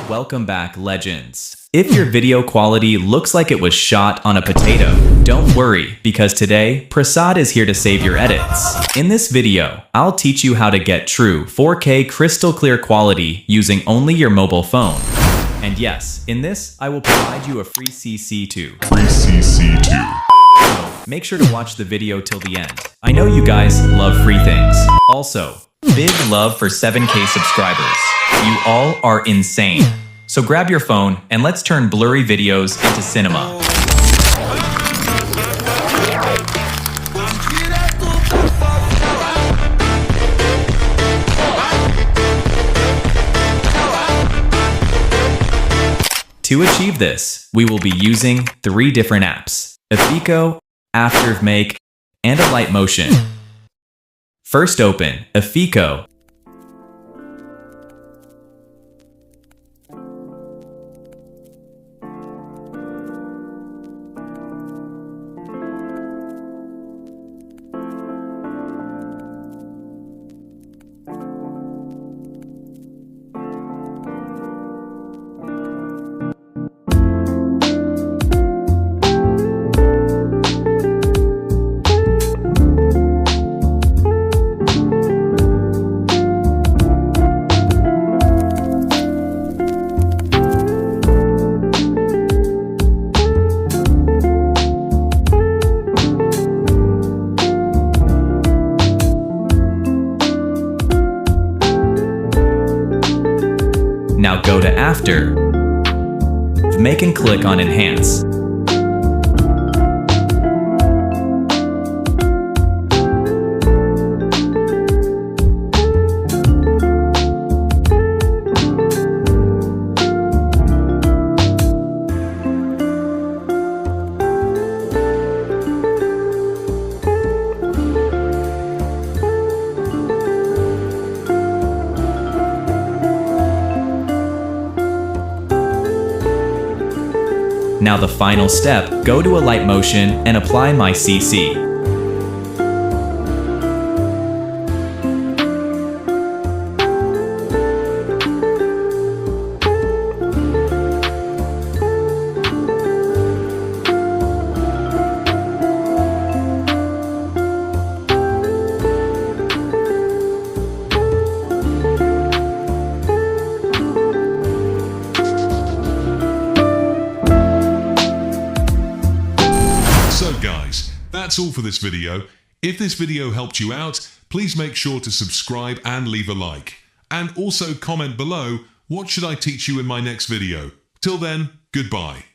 Welcome back, legends. If your video quality looks like it was shot on a potato, don't worry, because today, Prasad is here to save your edits. In this video, I'll teach you how to get true 4K crystal clear quality using only your mobile phone. And yes, in this, I will provide you a free CC too. Make sure to watch the video till the end. I know you guys love free things. Also, big love for 7K subscribers. You all are insane. So grab your phone and let's turn blurry videos into cinema. To achieve this, we will be using 3 different apps: Efiko, AfterVmake, and Alightmotion. First open Efiko. Now go to AfterVmake and click on Enhance. Now the final step, go to Alightmotion and apply my CC. So guys, that's all for this video. If this video helped you out, please make sure to subscribe and leave a like. And also comment below, what should I teach you in my next video? Till then, goodbye.